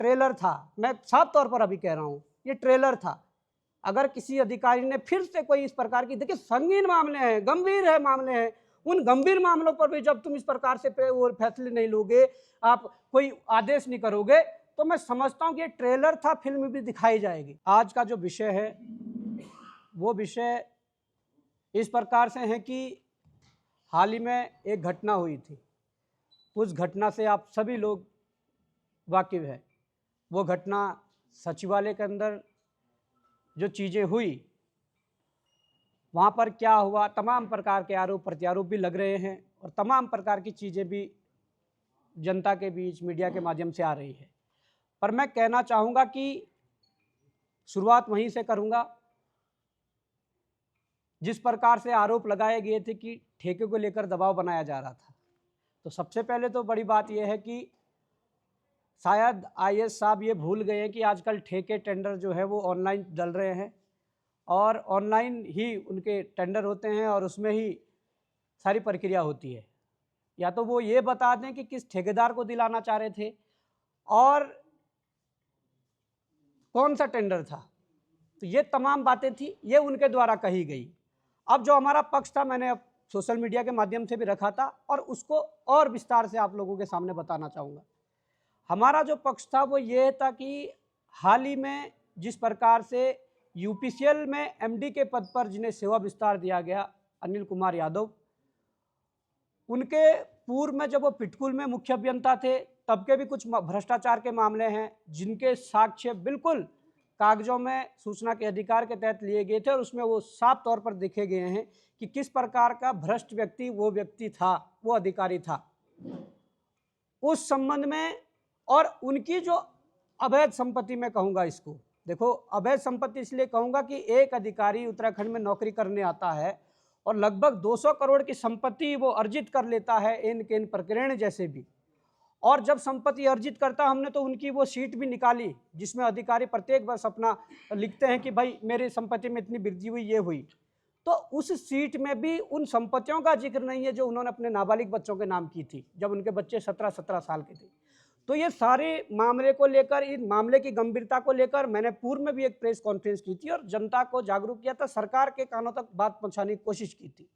Trailer था। मैं साफ तौर पर अभी कह रहा हूँ, ये ट्रेलर था। अगर किसी अधिकारी ने फिर से कोई इस प्रकार की, देखिए संगीन मामले हैं, गंभीर है मामले हैं, उन गंभीर मामलों पर भी जब तुम इस प्रकार से वो फैसले नहीं लोगे, आप कोई आदेश नहीं करोगे, तो मैं समझता हूं कि ये ट्रेलर था, फिल्म भी दिखाई जाएगी। आज का जो विषय है वो विषय इस प्रकार से है कि हाल ही में एक घटना हुई थी। उस घटना से आप सभी लोग वाकिफ हैं। वो घटना सचिवालय के अंदर जो चीज़ें हुई, वहाँ पर क्या हुआ, तमाम प्रकार के आरोप प्रत्यारोप भी लग रहे हैं और तमाम प्रकार की चीज़ें भी जनता के बीच मीडिया के माध्यम से आ रही है। पर मैं कहना चाहूँगा कि शुरुआत वहीं से करूँगा जिस प्रकार से आरोप लगाए गए थे कि ठेके को लेकर दबाव बनाया जा रहा था। तो सबसे पहले तो बड़ी बात यह है कि शायद आईएएस साहब ये भूल गए हैं कि आजकल ठेके टेंडर जो है वो ऑनलाइन डल रहे हैं और ऑनलाइन ही उनके टेंडर होते हैं और उसमें ही सारी प्रक्रिया होती है। या तो वो ये बता दें कि किस ठेकेदार को दिलाना चाह रहे थे और कौन सा टेंडर था, तो ये तमाम बातें थी, ये उनके द्वारा कही गई। अब जो हमारा पक्ष था, मैंने सोशल मीडिया के माध्यम से भी रखा था और उसको और विस्तार से आप लोगों के सामने बताना चाहूँगा। हमारा जो पक्ष था वो ये था कि हाल ही में जिस प्रकार से यूपीसीएल में एमडी के पद पर जिन्हें सेवा विस्तार दिया गया, अनिल कुमार यादव, उनके पूर्व में जब वो पिटकुल में मुख्य अभियंता थे तब के भी कुछ भ्रष्टाचार के मामले हैं जिनके साक्ष्य बिल्कुल कागजों में सूचना के अधिकार के तहत लिए गए थे और उसमें वो साफ तौर पर देखे गए हैं कि किस प्रकार का भ्रष्ट व्यक्ति वो व्यक्ति था, वो अधिकारी था। उस संबंध में और उनकी जो अवैध संपत्ति, मैं कहूँगा इसको, देखो अवैध संपत्ति इसलिए कहूँगा कि एक अधिकारी उत्तराखंड में नौकरी करने आता है और लगभग 200 करोड़ की संपत्ति वो अर्जित कर लेता है, इन केन प्रकरण जैसे भी। और जब संपत्ति अर्जित करता, हमने तो उनकी वो शीट भी निकाली जिसमें अधिकारी प्रत्येक वर्ष अपना लिखते हैं कि भाई मेरी संपत्ति में इतनी वृद्धि हुई, ये हुई। तो उस सीट में भी उन संपत्तियों का जिक्र नहीं है जो उन्होंने अपने नाबालिग बच्चों के नाम की थी जब उनके बच्चे 17-17 साल के थे। तो ये सारे मामले को लेकर, इन मामले की गंभीरता को लेकर मैंने पूर्व में भी एक प्रेस कॉन्फ्रेंस की थी और जनता को जागरूक किया था, सरकार के कानों तक बात पहुंचाने की कोशिश की थी।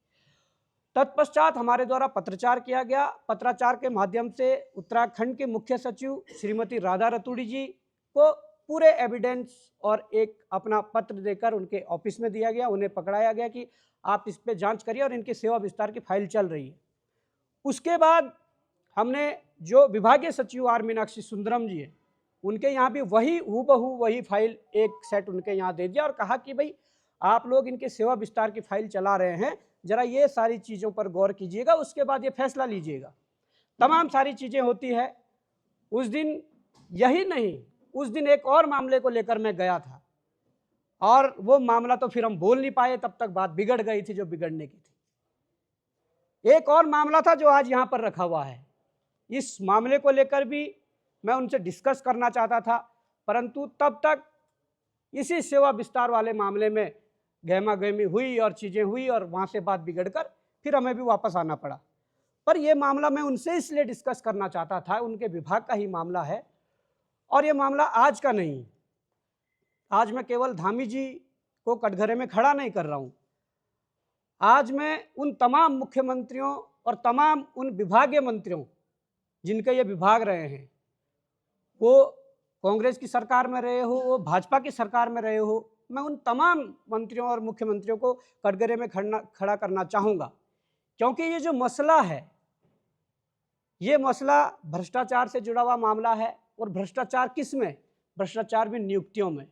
तत्पश्चात हमारे द्वारा पत्राचार किया गया। पत्राचार के माध्यम से उत्तराखंड के मुख्य सचिव श्रीमती राधा रतूड़ी जी को पूरे एविडेंस और एक अपना पत्र देकर उनके ऑफिस में दिया गया, उन्हें पकड़ाया गया कि आप इस पे जांच करिए और इनकी सेवा विस्तार की फाइल चल रही है। उसके बाद हमने जो विभागीय सचिव आर मीनाक्षी सुंदरम जी है, उनके यहाँ भी वही हूबहू वही फाइल एक सेट उनके यहाँ दे दिया और कहा कि भाई आप लोग इनके सेवा विस्तार की फाइल चला रहे हैं, जरा ये सारी चीज़ों पर गौर कीजिएगा, उसके बाद ये फैसला लीजिएगा। तमाम सारी चीज़ें होती है। उस दिन यही नहीं, उस दिन एक और मामले को लेकर मैं गया था और वो मामला तो फिर हम बोल नहीं पाए, तब तक बात बिगड़ गई थी जो बिगड़ने की थी। एक और मामला था जो आज यहाँ पर रखा हुआ है। इस मामले को लेकर भी मैं उनसे डिस्कस करना चाहता था, परंतु तब तक इसी सेवा विस्तार वाले मामले में गहमा गहमी हुई और चीज़ें हुई और वहाँ से बात बिगड़कर फिर हमें भी वापस आना पड़ा। पर यह मामला मैं उनसे इसलिए डिस्कस करना चाहता था, उनके विभाग का ही मामला है और ये मामला आज का नहीं। आज मैं केवल धामी जी को कटघरे में खड़ा नहीं कर रहा हूँ, आज मैं उन तमाम मुख्यमंत्रियों और तमाम उन विभागीय मंत्रियों जिनके ये विभाग रहे हैं, वो कांग्रेस की सरकार में रहे हो, वो भाजपा की सरकार में रहे हो, मैं उन तमाम मंत्रियों और मुख्यमंत्रियों को कटघरे में खड़ा करना चाहूँगा। क्योंकि ये जो मसला है, ये मसला भ्रष्टाचार से जुड़ा हुआ मामला है और भ्रष्टाचार किस में? भ्रष्टाचार भी नियुक्तियों में।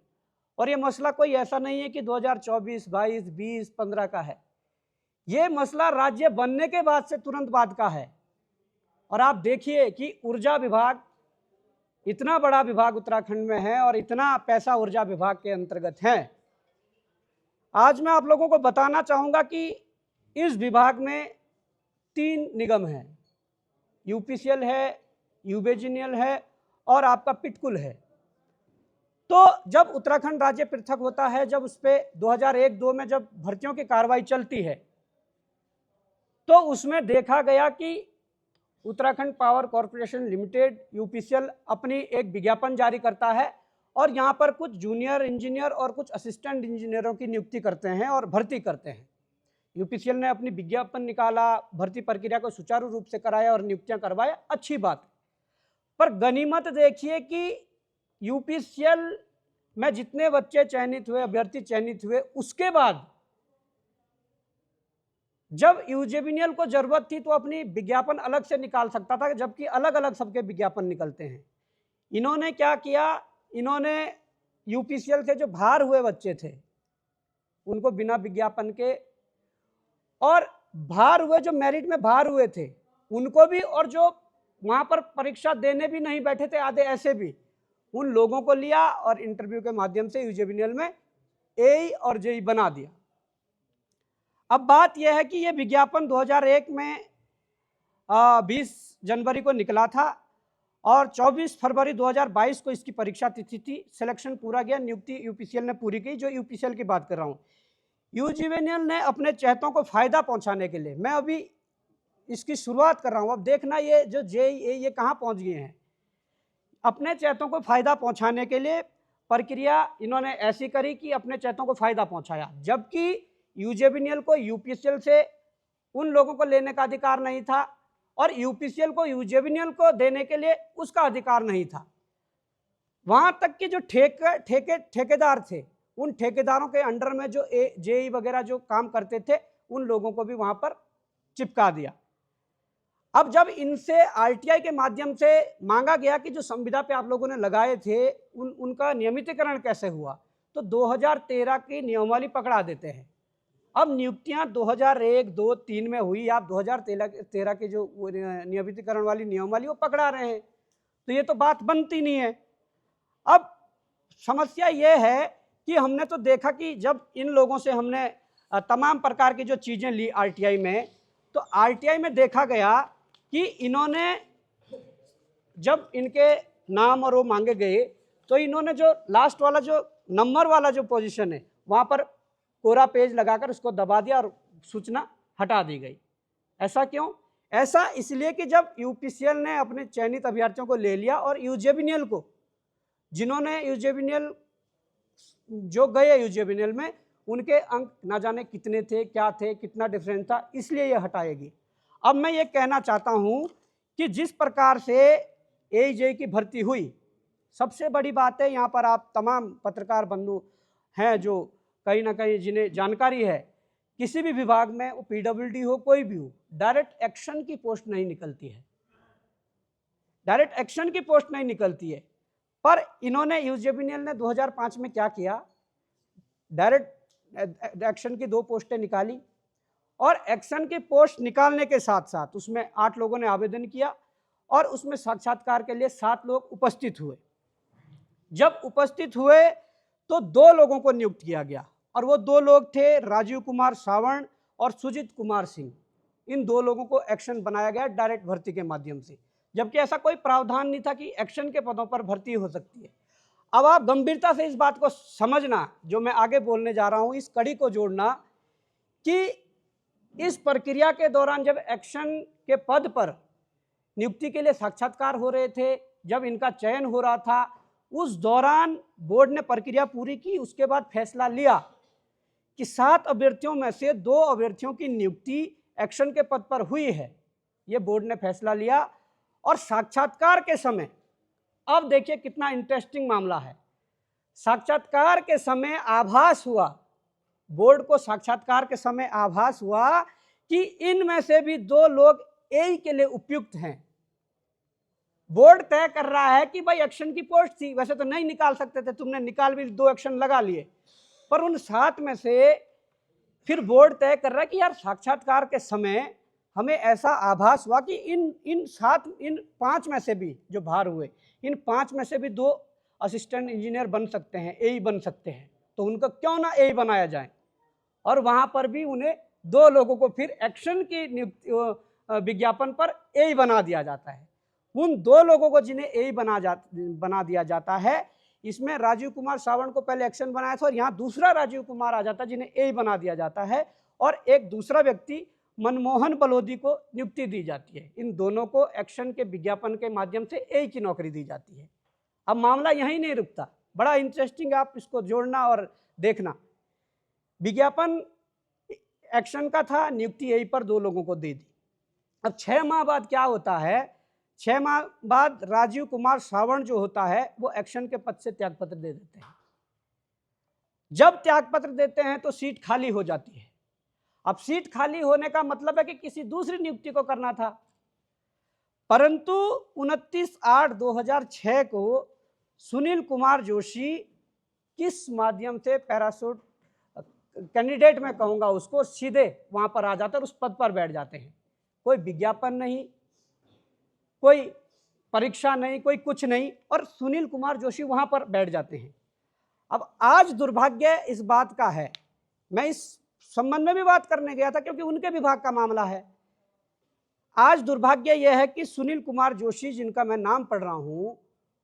और ये मसला कोई ऐसा नहीं है कि 2024, 22, 20, 15 का है, ये मसला राज्य बनने के बाद से तुरंत बाद का है। और आप देखिए कि ऊर्जा विभाग, इतना बड़ा विभाग उत्तराखंड में है और इतना पैसा ऊर्जा विभाग के अंतर्गत है। आज मैं आप लोगों को बताना चाहूँगा कि इस विभाग में 3 निगम हैं, यूपीसीएल है, यूबेजिनियल है और आपका पिटकुल है। तो जब उत्तराखंड राज्य पृथक होता है, जब उस पर 2001-2 में जब भर्तियों की कार्रवाई चलती है, तो उसमें देखा गया कि Uttarakhand power corporation limited UPCL अपनी एक विज्ञापन जारी करता है और यहाँ पर कुछ जूनियर इंजीनियर और कुछ असिस्टेंट इंजीनियरों की नियुक्ति करते हैं और भर्ती करते हैं। यूपीसीएल ने अपनी विज्ञापन निकाला, भर्ती प्रक्रिया को सुचारू रूप से कराया और नियुक्तियां करवाया, अच्छी बात। पर गनीमत देखिए कि यूपीसीएल में जितने बच्चे चयनित हुए, अभ्यर्थी चयनित हुए, उसके बाद जब यूजेबीनियल को जरूरत थी तो अपनी विज्ञापन अलग से निकाल सकता था, जबकि अलग अलग सबके विज्ञापन निकलते हैं। इन्होंने क्या किया, इन्होंने यूपीसीएल से जो बाहर हुए बच्चे थे उनको बिना विज्ञापन के, और बाहर हुए जो मेरिट में बाहर हुए थे उनको भी, और जो वहां पर परीक्षा देने भी नहीं बैठे थे आधे ऐसे भी, उन लोगों को लिया और इंटरव्यू के माध्यम से यूजेबीनियल में एई और जेई बना दिया। अब बात यह है कि यह विज्ञापन 2001 में 20 जनवरी को निकला था और 24 फरवरी 2022 को इसकी परीक्षा तिथि थी। सिलेक्शन पूरा गया, नियुक्ति यूपीसीएल ने पूरी की। जो यूपीसीएल की बात कर रहा हूँ, यूजेबीनियल ने अपने चहेतों को फायदा पहुंचाने के लिए, मैं अभी इसकी शुरुआत कर रहा हूँ, अब देखना ये जो जेईई ये कहाँ पहुंच गए हैं। अपने चहेतों को फायदा पहुंचाने के लिए प्रक्रिया इन्होंने ऐसी करी कि अपने चहेतों को फायदा पहुंचाया, जबकि यूजेबीनियल को यूपीसीएल से उन लोगों को लेने का अधिकार नहीं था और यूपीसीएल को यूजेबीनियल को देने के लिए उसका अधिकार नहीं था। वहां तक कि जो ठेकेदार थे, उन ठेकेदारों के अंडर में जो जेई वगैरह जो काम करते थे उन लोगों को भी वहां पर चिपका दिया। अब जब इनसे आरटीआई के माध्यम से मांगा गया कि जो संविदा पे आप लोगों ने लगाए थे उनका नियमितीकरण कैसे हुआ, तो 2013 की नियमावली पकड़ा देते हैं। अब नियुक्तियां 2001, 2, 3 में हुई, आप 2013 की जो नियमितीकरण वाली नियमावली वो पकड़ा रहे हैं, तो ये तो बात बनती नहीं है। अब समस्या ये है कि हमने तो देखा कि जब इन लोगों से हमने तमाम प्रकार की जो चीज़ें ली आरटीआई में, तो आरटीआई में देखा गया कि इन्होंने जब इनके नाम और वो मांगे गए तो इन्होंने जो लास्ट वाला जो नंबर वाला जो पोजीशन है वहाँ पर कोरा पेज लगाकर उसको दबा दिया और सूचना हटा दी गई। ऐसा क्यों? ऐसा इसलिए कि जब यूपीसीएल ने अपने चयनित अभ्यर्थियों को ले लिया और यूजेबीनियल को, जिन्होंने यूजेबीनियल जो गए यूजेबीनियल में, उनके अंक ना जाने कितने थे, क्या थे, कितना डिफरेंस था, इसलिए ये हटाएगी। अब मैं ये कहना चाहता हूँ कि जिस प्रकार से एई की भर्ती हुई, सबसे बड़ी बात है, यहाँ पर आप तमाम पत्रकार बंधु हैं जो कहीं ना कहीं जिन्हें जानकारी है, किसी भी विभाग में वो पीडब्ल्यूडी हो कोई भी हो, डायरेक्ट एक्शन की पोस्ट नहीं निकलती है, डायरेक्ट एक्शन की पोस्ट नहीं निकलती है। पर इन्होंने यूजेबीनियल ने 2005 में क्या किया, डायरेक्ट एक्शन की 2 पोस्टें निकाली और एक्शन की पोस्ट निकालने के साथ साथ उसमें 8 लोगों ने आवेदन किया और उसमें साक्षात्कार के लिए 7 लोग उपस्थित हुए। जब उपस्थित हुए तो 2 लोगों को नियुक्त किया गया और वो 2 लोग थे राजीव कुमार सावर्ण और सुजीत कुमार सिंह। इन 2 लोगों को एक्शन बनाया गया डायरेक्ट भर्ती के माध्यम से, जबकि ऐसा कोई प्रावधान नहीं था कि एक्शन के पदों पर भर्ती हो सकती है। अब आप गंभीरता से इस बात को समझना, जो मैं आगे बोलने जा रहा हूं, इस कड़ी को जोड़ना कि इस प्रक्रिया के दौरान जब एक्शन के पद पर नियुक्ति के लिए साक्षात्कार हो रहे थे, जब इनका चयन हो रहा था, उस दौरान बोर्ड ने प्रक्रिया पूरी की। उसके बाद फैसला लिया कि 7 अभ्यर्थियों में से 2 अभ्यर्थियों की नियुक्ति एक्शन के पद पर हुई है, ये बोर्ड ने फैसला लिया। और साक्षात्कार के समय, अब देखिए कितना इंटरेस्टिंग मामला है, साक्षात्कार के समय आभास हुआ, बोर्ड को साक्षात्कार के समय आभास हुआ कि इनमें से भी 2 लोग एई के लिए उपयुक्त हैं। बोर्ड तय कर रहा है कि भाई एक्शन की पोस्ट थी, वैसे तो नहीं निकाल सकते थे, तुमने निकाल भी 2 एक्शन लगा लिए, पर उन 7 में से फिर बोर्ड तय कर रहा है कि यार साक्षात्कार के समय हमें ऐसा आभास हुआ कि इन 5 में से भी जो बाहर हुए, इन 5 में से भी 2 असिस्टेंट इंजीनियर बन सकते हैं, एई बन सकते हैं, तो उनका क्यों ना एई बनाया जाए। और वहाँ पर भी उन्हें 2 लोगों को फिर एक्शन की विज्ञापन पर एई बना दिया जाता है। उन 2 लोगों को जिन्हें एई बना दिया जाता है, इसमें राजीव कुमार सावर्ण को पहले एक्शन बनाया था और यहाँ दूसरा राजीव कुमार आ जाता है जिन्हें एई बना दिया जाता है, और एक दूसरा व्यक्ति मनमोहन बलोदी को नियुक्ति दी जाती है। इन दोनों को एक्शन के विज्ञापन के माध्यम से एक ही नौकरी दी जाती है। अब मामला यहीं नहीं रुकता, बड़ा इंटरेस्टिंग, आप इसको जोड़ना और देखना। विज्ञापन एक्शन का था, नियुक्ति यहीं पर 2 लोगों को दे दी। अब 6 माह बाद क्या होता है, 6 माह बाद राजीव कुमार सावंत जो होता है वो एक्शन के पद से त्यागपत्र दे देते हैं। जब त्यागपत्र देते हैं तो सीट खाली हो जाती है। अब सीट खाली होने का मतलब है कि किसी दूसरी नियुक्ति को करना था, परंतु 29/8/2006 को सुनील कुमार जोशी किस माध्यम से पैराशूट कैंडिडेट मैं कहूँगा उसको, सीधे वहाँ पर आ जाते हैं और उस पद पर बैठ जाते हैं। कोई विज्ञापन नहीं, कोई परीक्षा नहीं, कोई कुछ नहीं, और सुनील कुमार जोशी वहाँ पर बैठ जाते हैं। अब आज दुर्भाग्य इस बात का है, मैं इस संबंध में भी बात करने गया था क्योंकि उनके विभाग का मामला है। आज दुर्भाग्य यह है कि सुनील कुमार जोशी, जिनका मैं नाम पढ़ रहा हूँ,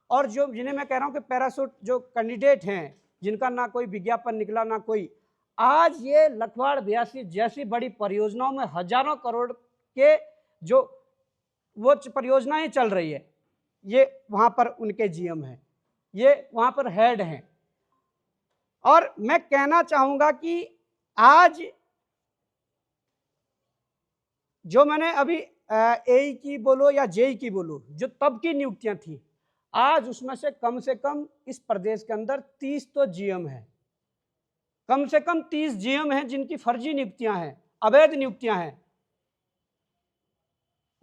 और जिन्हें मैं कह रहा हूँ कि पैराशूट जो कैंडिडेट हैं, जिनका ना कोई विज्ञापन निकला ना कोई, आज ये लखवाड़ 82 जैसी बड़ी परियोजनाओं में हजारों करोड़ के जो वो परियोजनाएं चल रही है, ये वहाँ पर उनके जीएम हैं, ये वहाँ पर हेड हैं। और मैं कहना चाहूँगा कि आज जो मैंने अभी एई की बोलो या जेई की बोलो, जो तब की नियुक्तियां थी, आज उसमें से कम इस प्रदेश के अंदर 30 तो जीएम है, कम से कम 30 जीएम हैं जिनकी फर्जी नियुक्तियां हैं, अवैध नियुक्तियां हैं,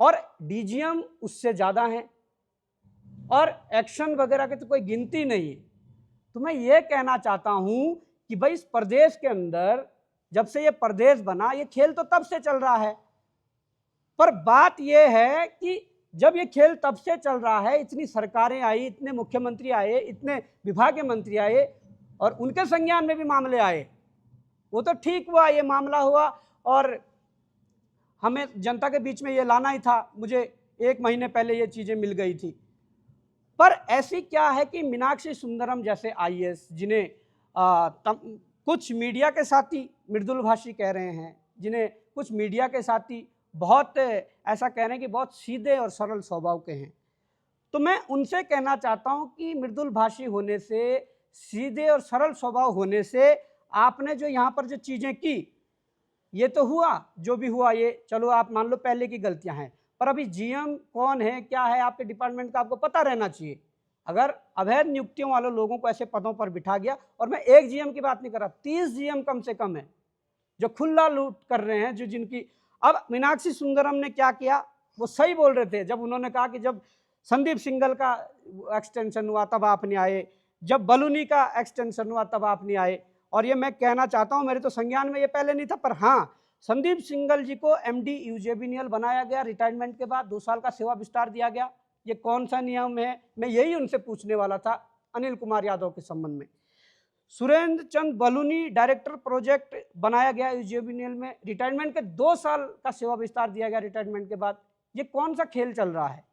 और डीजीएम उससे ज़्यादा हैं, और एक्शन वगैरह की तो कोई गिनती नहीं है। तो मैं ये कहना चाहता हूं कि भाई इस प्रदेश के अंदर जब से ये प्रदेश बना, ये खेल तो तब से चल रहा है, पर बात ये है कि जब ये खेल तब से चल रहा है, इतनी सरकारें आई, इतने मुख्यमंत्री आए, इतने विभाग के मंत्री आए, और उनके संज्ञान में भी मामले आए, वो तो ठीक हुआ, ये मामला हुआ और हमें जनता के बीच में ये लाना ही था। मुझे 1 महीने पहले ये चीज़ें मिल गई थी। पर ऐसी क्या है कि मीनाक्षी सुंदरम जैसे आईएएस, जिन्हें कुछ मीडिया के साथी मृदुल भाषी कह रहे हैं, जिन्हें कुछ मीडिया के साथी बहुत ऐसा कह रहे हैं कि बहुत सीधे और सरल स्वभाव के हैं, तो मैं उनसे कहना चाहता हूं कि मृदुल भाषी होने से, सीधे और सरल स्वभाव होने से, आपने जो यहाँ पर जो चीज़ें की, ये तो हुआ जो भी हुआ, ये चलो आप मान लो पहले की गलतियां हैं, पर अभी जीएम कौन है, क्या है आपके डिपार्टमेंट का, आपको पता रहना चाहिए। अगर अवैध नियुक्तियों वाले लोगों को ऐसे पदों पर बिठा गया, और मैं एक जीएम की बात नहीं कर रहा, 30 जीएम कम से कम है जो खुला लूट कर रहे हैं, जो जिनकी। अब मीनाक्षी सुंदरम ने क्या किया, वो सही बोल रहे थे जब उन्होंने कहा कि जब संदीप सिंघल का एक्सटेंशन हुआ तब आप नहीं आए, जब बलूनी का एक्सटेंशन हुआ तब आप नहीं आए। और ये मैं कहना चाहता हूँ, मेरे तो संज्ञान में ये पहले नहीं था, पर हाँ, संदीप सिंघल जी को एमडी यूजेबीनियल बनाया गया, रिटायरमेंट के बाद 2 साल का सेवा विस्तार दिया गया। ये कौन सा नियम है, मैं यही उनसे पूछने वाला था अनिल कुमार यादव के संबंध में। सुरेंद्र चंद बलूनी डायरेक्टर प्रोजेक्ट बनाया गया यूजेबीनियल में, रिटायरमेंट के 2 साल का सेवा विस्तार दिया गया रिटायरमेंट के बाद। ये कौन सा खेल चल रहा है।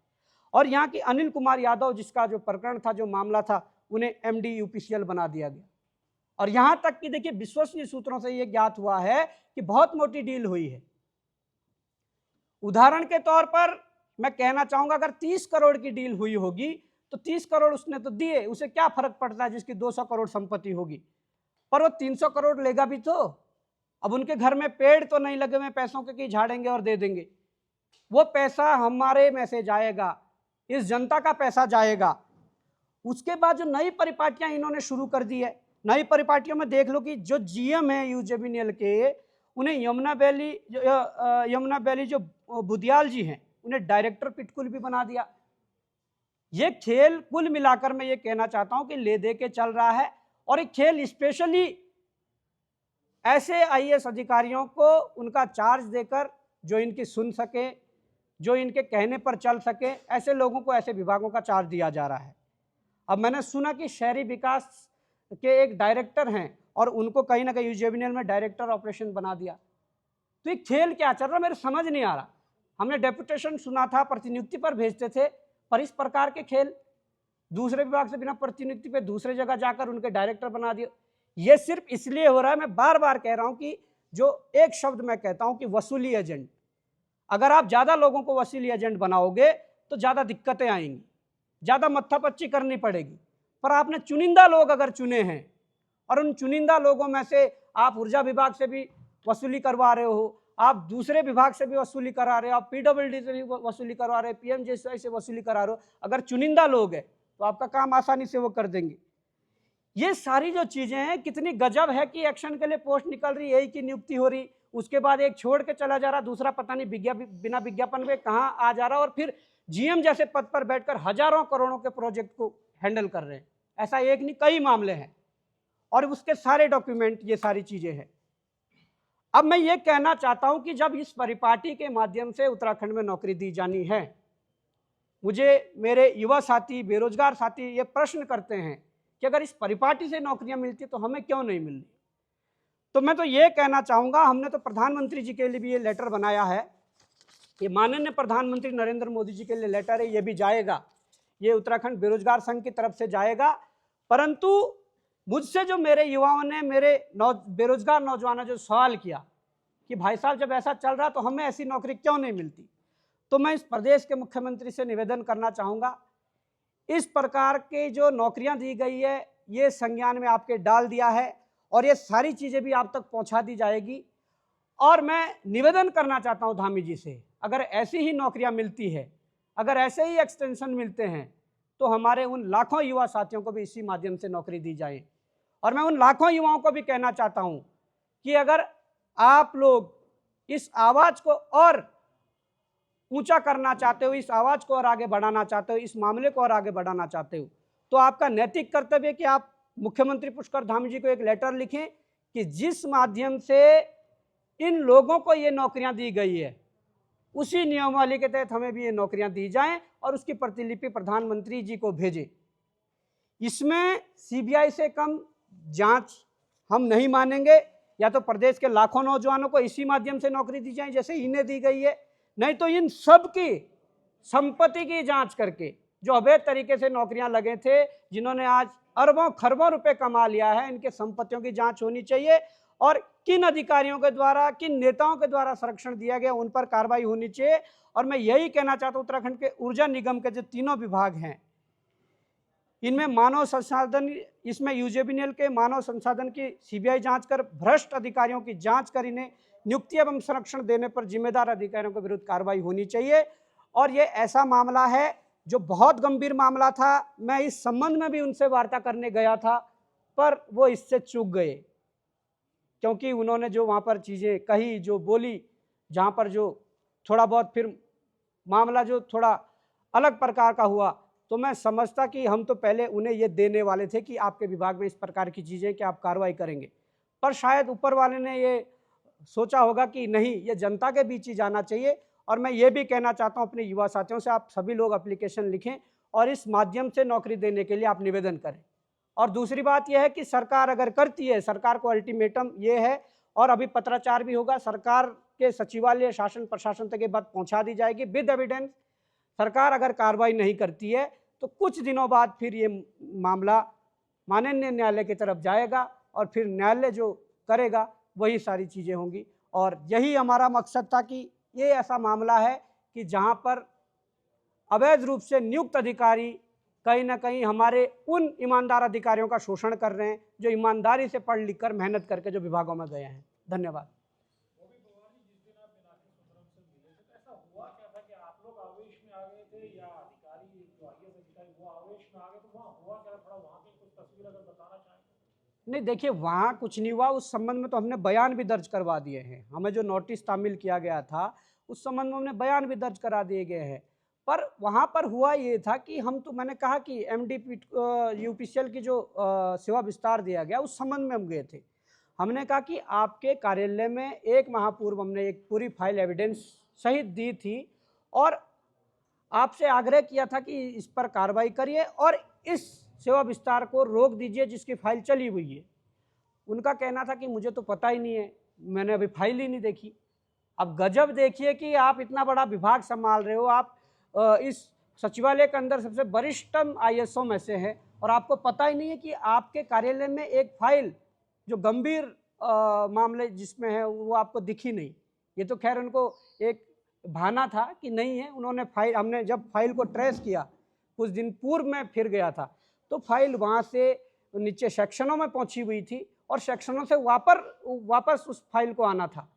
और यहाँ की अनिल कुमार यादव, जिसका जो प्रकरण था, जो मामला था, उन्हें एमडी यूपीसीएल बना दिया गया। और यहाँ तक कि देखिए, विश्वसनीय सूत्रों से यह ज्ञात हुआ है कि बहुत मोटी डील हुई है। उदाहरण के तौर पर मैं कहना चाहूंगा, अगर 30 करोड़ की डील हुई होगी तो 30 करोड़ उसने तो दिए, उसे क्या फर्क पड़ता है जिसकी 200 करोड़ संपत्ति होगी, पर वो 300 करोड़ लेगा भी तो। अब उनके घर में पेड़ तो नहीं लगे हुए पैसों के कि झाड़ेंगे और दे देंगे, वो पैसा हमारे में से जाएगा, इस जनता का पैसा जाएगा। उसके बाद जो नई परिपाटियां इन्होंने शुरू कर दी है, नई परिपाटियों में देख लो कि जो जीएम है यूजेबीनियल के, उन्हें यमुना वैली जो बुदियाल जी हैं, उन्हें डायरेक्टर पिटकुल भी बना दिया। ये खेल कुल मिलाकर मैं ये कहना चाहता हूं कि ले दे के चल रहा है, और एक खेल स्पेशली ऐसे आईएएस अधिकारियों को उनका चार्ज देकर, जो इनकी सुन सके, जो इनके कहने पर चल सके, ऐसे लोगों को ऐसे विभागों का चार्ज दिया जा रहा है। अब मैंने सुना कि शहरी विकास के एक डायरेक्टर हैं और उनको कहीं ना कहीं यूजेबीनियल में डायरेक्टर ऑपरेशन बना दिया। तो ये खेल क्या चल रहा है, मेरे समझ नहीं आ रहा। हमने डेपुटेशन सुना था, प्रतिनियुक्ति पर भेजते थे, पर इस प्रकार के खेल दूसरे विभाग से बिना प्रतिनियुक्ति पे दूसरे जगह जाकर उनके डायरेक्टर बना दिए। ये सिर्फ इसलिए हो रहा है, मैं बार बार कह रहा हूं कि जो एक शब्द मैं कहता हूं कि वसूली एजेंट। अगर आप ज़्यादा लोगों को वसूली एजेंट बनाओगे तो ज़्यादा दिक्कतें आएंगी, ज़्यादा मत्थापच्ची करनी पड़ेगी। पर आपने चुनिंदा लोग अगर चुने हैं और उन चुनिंदा लोगों में से आप ऊर्जा विभाग से भी वसूली करवा रहे हो, आप दूसरे विभाग से भी वसूली करा रहे हो, आप पीडब्ल्यूडी से भी वसूली करवा रहे हो, पीएमजीएसवाई से वसूली करा रहे हो, अगर चुनिंदा लोग हैं तो आपका काम आसानी से वो कर देंगे। ये सारी जो चीज़ें हैं कितनी गजब है कि एक्शन के लिए पोस्ट निकल रही, यही की नियुक्ति हो रही, उसके बाद एक छोड़ के चला जा रहा, दूसरा पता नहीं बिना विज्ञापन में कहाँ आ जा रहा, और फिर जीएम जैसे पद पर बैठकर हजारों करोड़ों के प्रोजेक्ट को हैंडल कर रहे हैं। ऐसा एक नहीं, कई मामले हैं और उसके सारे डॉक्यूमेंट, ये सारी चीज़ें हैं। अब मैं ये कहना चाहता हूं कि जब इस परिपाटी के माध्यम से उत्तराखंड में नौकरी दी जानी है, मुझे मेरे युवा साथी, बेरोजगार साथी ये प्रश्न करते हैं कि अगर इस परिपाटी से नौकरियां मिलती तो हमें क्यों नहीं मिल रही। तो मैं तो ये कहना चाहूँगा, हमने तो प्रधानमंत्री जी के लिए भी ये लेटर बनाया है, ये माननीय प्रधानमंत्री नरेंद्र मोदी जी के लिए लेटर है, ये भी जाएगा, ये उत्तराखंड बेरोजगार संघ की तरफ से जाएगा। परंतु मुझसे जो मेरे युवाओं ने, मेरे बेरोजगार नौजवानों जो सवाल किया कि भाई साहब जब ऐसा चल रहा तो हमें ऐसी नौकरी क्यों नहीं मिलती, तो मैं इस प्रदेश के मुख्यमंत्री से निवेदन करना चाहूँगा, इस प्रकार के जो नौकरियां दी गई है ये संज्ञान में आपके डाल दिया है और ये सारी चीज़ें भी आप तक पहुंचा दी जाएगी। और मैं निवेदन करना चाहता हूं धामी जी से, अगर ऐसी ही नौकरियां मिलती है, अगर ऐसे ही एक्सटेंशन मिलते हैं तो हमारे उन लाखों युवा साथियों को भी इसी माध्यम से नौकरी दी जाए। और मैं उन लाखों युवाओं को भी कहना चाहता हूं कि अगर आप लोग इस आवाज़ को और ऊंचा करना चाहते हो, इस आवाज़ को और आगे बढ़ाना चाहते हो, इस मामले को और आगे बढ़ाना चाहते हो, तो आपका नैतिक कर्तव्य है कि आप मुख्यमंत्री पुष्कर धामी जी को एक लेटर लिखें कि जिस माध्यम से इन लोगों को ये नौकरियां दी गई है उसी नियमावली के तहत हमें भी ये नौकरियां दी जाएं और उसकी प्रतिलिपि प्रधानमंत्री जी को भेजें। इसमें सीबीआई से कम जांच हम नहीं मानेंगे, या तो प्रदेश के लाखों नौजवानों को इसी माध्यम से नौकरी दी जाए जैसे इन्हें दी गई है, नहीं तो इन सब की संपत्ति की जांच करके जो अवैध तरीके से नौकरियां लगे थे, जिन्होंने आज अरबों खरबों रुपए कमा लिया है, इनके संपत्तियों की जांच होनी चाहिए और किन अधिकारियों के द्वारा, किन नेताओं के द्वारा संरक्षण दिया गया उन पर कार्रवाई होनी चाहिए। और मैं यही कहना चाहता हूं, उत्तराखंड के ऊर्जा निगम के जो तीनों विभाग हैं, इनमें मानव संसाधन, इसमें यूजेबीनेल के मानव संसाधन की सीबीआई जांच कर भ्रष्ट अधिकारियों की जांच कर इन्हें नियुक्ति एवं संरक्षण देने पर जिम्मेदार अधिकारियों के विरुद्ध कार्रवाई होनी चाहिए। और ये ऐसा मामला है जो बहुत गंभीर मामला था, मैं इस संबंध में भी उनसे वार्ता करने गया था पर वो इससे चूक गए, क्योंकि उन्होंने जो वहाँ पर चीज़ें कही, जो बोली, जहाँ पर जो थोड़ा बहुत फिर मामला जो थोड़ा अलग प्रकार का हुआ, तो मैं समझता कि हम तो पहले उन्हें ये देने वाले थे कि आपके विभाग में इस प्रकार की चीज़ें कि आप कार्रवाई करेंगे, पर शायद ऊपर वाले ने ये सोचा होगा कि नहीं, ये जनता के बीच ही जाना चाहिए। और मैं ये भी कहना चाहता हूँ अपने युवा साथियों से, आप सभी लोग एप्लीकेशन लिखें और इस माध्यम से नौकरी देने के लिए आप निवेदन करें। और दूसरी बात यह है कि सरकार अगर करती है, सरकार को अल्टीमेटम ये है, और अभी पत्राचार भी होगा, सरकार के सचिवालय, शासन प्रशासन तक ये बात पहुँचा दी जाएगी विद एविडेंस। सरकार अगर कार्रवाई नहीं करती है तो कुछ दिनों बाद फिर ये मामला माननीय न्यायालय की तरफ जाएगा और फिर न्यायालय जो करेगा वही सारी चीज़ें होंगी। और यही हमारा मकसद था कि ये ऐसा मामला है कि जहाँ पर अवैध रूप से नियुक्त अधिकारी कहीं ना कहीं हमारे उन ईमानदार अधिकारियों का शोषण कर रहे हैं जो ईमानदारी से पढ़ लिख कर मेहनत करके जो विभागों में गए हैं। धन्यवाद। नहीं, देखिए वहाँ कुछ नहीं हुआ, उस संबंध में तो हमने बयान भी दर्ज करवा दिए हैं, हमें जो नोटिस तामील किया गया था उस संबंध में हमने बयान भी दर्ज करा दिए गए हैं। पर वहाँ पर हुआ ये था कि हम तो, मैंने कहा कि एमडीपी यूपीसीएल की जो सेवा विस्तार दिया गया उस संबंध में हम गए थे। हमने कहा कि आपके कार्यालय में एक माह पूर्व हमने एक पूरी फाइल एविडेंस सहित दी थी और आपसे आग्रह किया था कि इस पर कार्रवाई करिए और इस सेवा विस्तार को रोक दीजिए जिसकी फाइल चली हुई है। उनका कहना था कि मुझे तो पता ही नहीं है, मैंने अभी फाइल ही नहीं देखी। अब गजब देखिए कि आप इतना बड़ा विभाग संभाल रहे हो, आप इस सचिवालय के अंदर सबसे वरिष्ठतम आईएसओ में से है और आपको पता ही नहीं है कि आपके कार्यालय में एक फाइल जो गंभीर मामले जिसमें है वो आपको दिखी नहीं। ये तो खैर उनको एक भाना था कि नहीं है। उन्होंने फाइल, हमने जब फाइल को ट्रेस किया कुछ दिन पूर्व में फिर गया था, तो फाइल वहाँ से नीचे सेक्शनों में पहुँची हुई थी और सेक्शनों से वापस उस फाइल को आना था।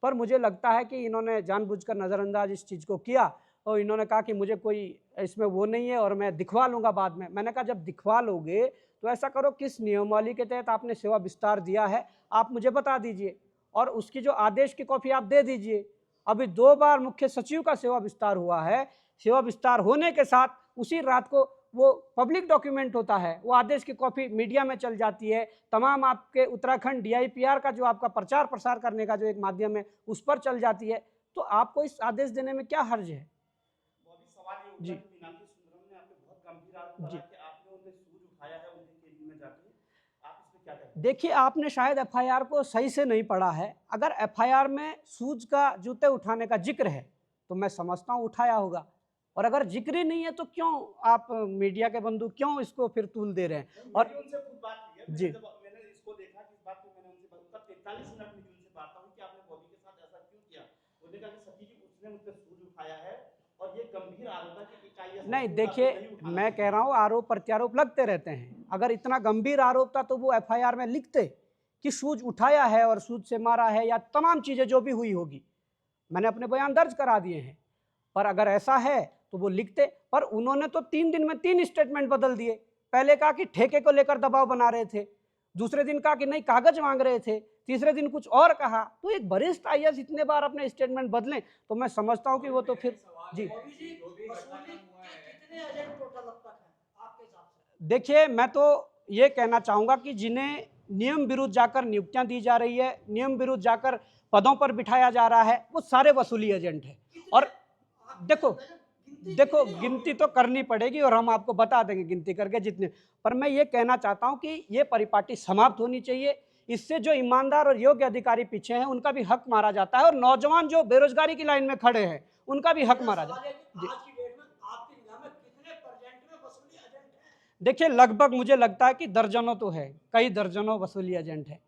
पर मुझे लगता है कि इन्होंने जानबूझकर नज़रअंदाज इस चीज़ को किया और इन्होंने कहा कि मुझे कोई इसमें वो नहीं है और मैं दिखवा लूँगा बाद में। मैंने कहा जब दिखवा लोगे तो ऐसा करो, किस नियमावली के तहत आपने सेवा विस्तार दिया है आप मुझे बता दीजिए और उसकी जो आदेश की कॉपी आप दे दीजिए। अभी 2 बार मुख्य सचिव का सेवा विस्तार हुआ है। सेवा विस्तार होने के साथ उसी रात को वो पब्लिक डॉक्यूमेंट होता है, वो आदेश की कॉपी मीडिया में चल जाती है। तमाम आपके उत्तराखंड DIPR का जो आपका प्रचार प्रसार करने का जो एक माध्यम है उस पर चल जाती है। तो आपको इस आदेश देने में क्या हर्ज है? जी जी देखिए, आपने शायद FIR को सही से नहीं पढ़ा है। अगर FIR में सूज का जूते उठाने का जिक्र है तो मैं समझता हूँ उठाया होगा, और अगर जिक्र ही नहीं है तो क्यों आप मीडिया के बंधु क्यों इसको फिर तूल दे रहे हैं? और उनसे खुद बात की है, जी जब मैंने इसको देखा कि इस बात पे मैंने उनसे बात 43 मिनट में उनसे बात हुई कि आपने बॉबी के साथ ऐसा क्यों किया। उन्होंने कहा कि सती जी उसने मुझसे सूज उठाया है और ये गंभीर आरोप है कि इकाई नहीं, देखिए मैं कह रहा हूँ आरोप प्रत्यारोप लगते रहते हैं। अगर इतना गंभीर आरोप था तो वो FIR में लिखते कि सूज उठाया है और सूज से मारा है या तमाम चीज़ें जो भी हुई होगी। मैंने अपने बयान दर्ज करा दिए हैं, पर अगर ऐसा है तो वो लिखते। पर उन्होंने तो 3 दिन में 3 स्टेटमेंट बदल दिए। पहले कहा कि ठेके को लेकर दबाव बना रहे थे, दूसरे दिन कहा कि नहीं कागज मांग रहे थे, तीसरे दिन कुछ और कहा। तो एक वरिष्ठ IAS इतने बार अपने स्टेटमेंट बदलें तो मैं समझता हूँ कि वो तो फिर जी देखिए, मैं तो ये कहना चाहूँगा कि जिन्हें नियम विरुद्ध जाकर नियुक्तियां दी जा रही है, नियम विरुद्ध जाकर पदों पर बिठाया जा रहा है, वो सारे वसूली एजेंट हैं। और देखो गिनती तो करनी पड़ेगी और हम आपको बता देंगे गिनती करके जितने। पर मैं ये कहना चाहता हूँ कि ये परिपाटी समाप्त होनी चाहिए। इससे जो ईमानदार और योग्य अधिकारी पीछे हैं उनका भी हक मारा जाता है और नौजवान जो बेरोजगारी की लाइन में खड़े हैं उनका भी हक मारा जाता है। देखिए, लगभग मुझे लगता है कि दर्जनों तो है, कई दर्जनों वसूली एजेंट हैं।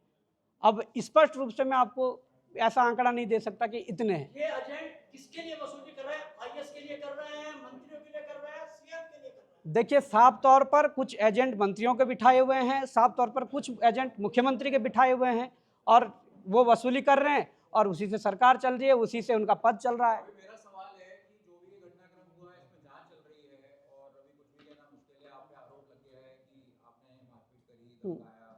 अब स्पष्ट रूप से मैं आपको ऐसा आंकड़ा नहीं दे सकता कि इतने हैं। ये एजेंट किसके लिए वसूली कर रहे हैं? IAS के लिए कर रहे हैं, मंत्रियों के लिए कर रहे हैं, CM के लिए कर रहे हैं? देखिए, साफ तौर पर कुछ एजेंट मंत्रियों के बिठाए हुए हैं, साफ तौर पर कुछ एजेंट मुख्यमंत्री के बिठाए हुए हैं और वो वसूली कर रहे हैं और उसी से सरकार चल रही है, उसी से उनका पद चल रहा है। मेरा सवाल है कि जो भी ये घटनाक्रम हुआ है इसमें जांच चल रही है और अभी कुछ भी कहना मुश्किल है। आप पे आरोप लगे है कि आपने मारपीट करी, धमकाया।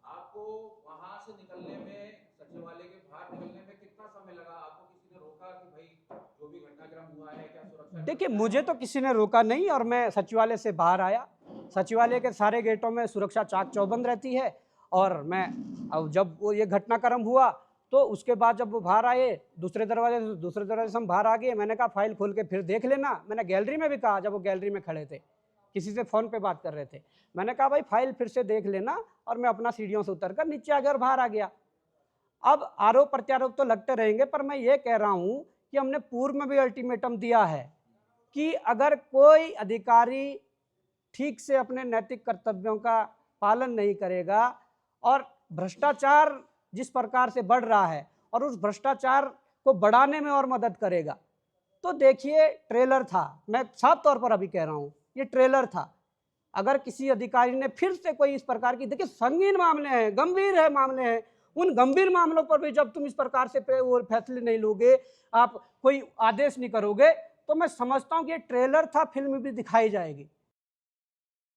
आपको वहां से निकलने में, सचिवालय के बाहर निकलने में कितना समय लगा? आपको किसी ने रोका कि भाई जो भी घटनाक्रम हुआ है क्या सुरक्षा? देखिए, मुझे तो किसी ने रोका नहीं और मैं सचिवालय से बाहर आया। सचिवालय के सारे गेटों में सुरक्षा चाक चौबंद रहती है और मैं अब जब वो ये घटनाक्रम हुआ तो उसके बाद जब वो बाहर आए दूसरे दरवाजे से हम बाहर आ गए। मैंने कहा फाइल खोल के फिर देख लेना। मैंने गैलरी में भी कहा, जब वो गैलरी में खड़े थे किसी से फ़ोन पे बात कर रहे थे, मैंने कहा भाई फाइल फिर से देख लेना, और मैं अपना सीढ़ियों से उतर कर नीचे आ गया और बाहर आ गया। अब आरोप प्रत्यारोप तो लगते रहेंगे, पर मैं ये कह रहा हूँ कि हमने पूर्व में भी अल्टीमेटम दिया है कि अगर कोई अधिकारी ठीक से अपने नैतिक कर्तव्यों का पालन नहीं करेगा और भ्रष्टाचार जिस प्रकार से बढ़ रहा है और उस भ्रष्टाचार को बढ़ाने में और मदद करेगा, तो देखिए ट्रेलर था, मैं साफ तौर पर अभी कह रहा हूँ ये ट्रेलर था। अगर किसी अधिकारी ने फिर से कोई इस प्रकार की, देखिए संगीन मामले हैं, गंभीर है मामले हैं, उन गंभीर मामलों पर भी जब तुम इस प्रकार से वो फैसले नहीं लोगे, आप कोई आदेश नहीं करोगे, तो मैं समझता हूँ कि ये ट्रेलर था, फिल्म भी दिखाई जाएगी।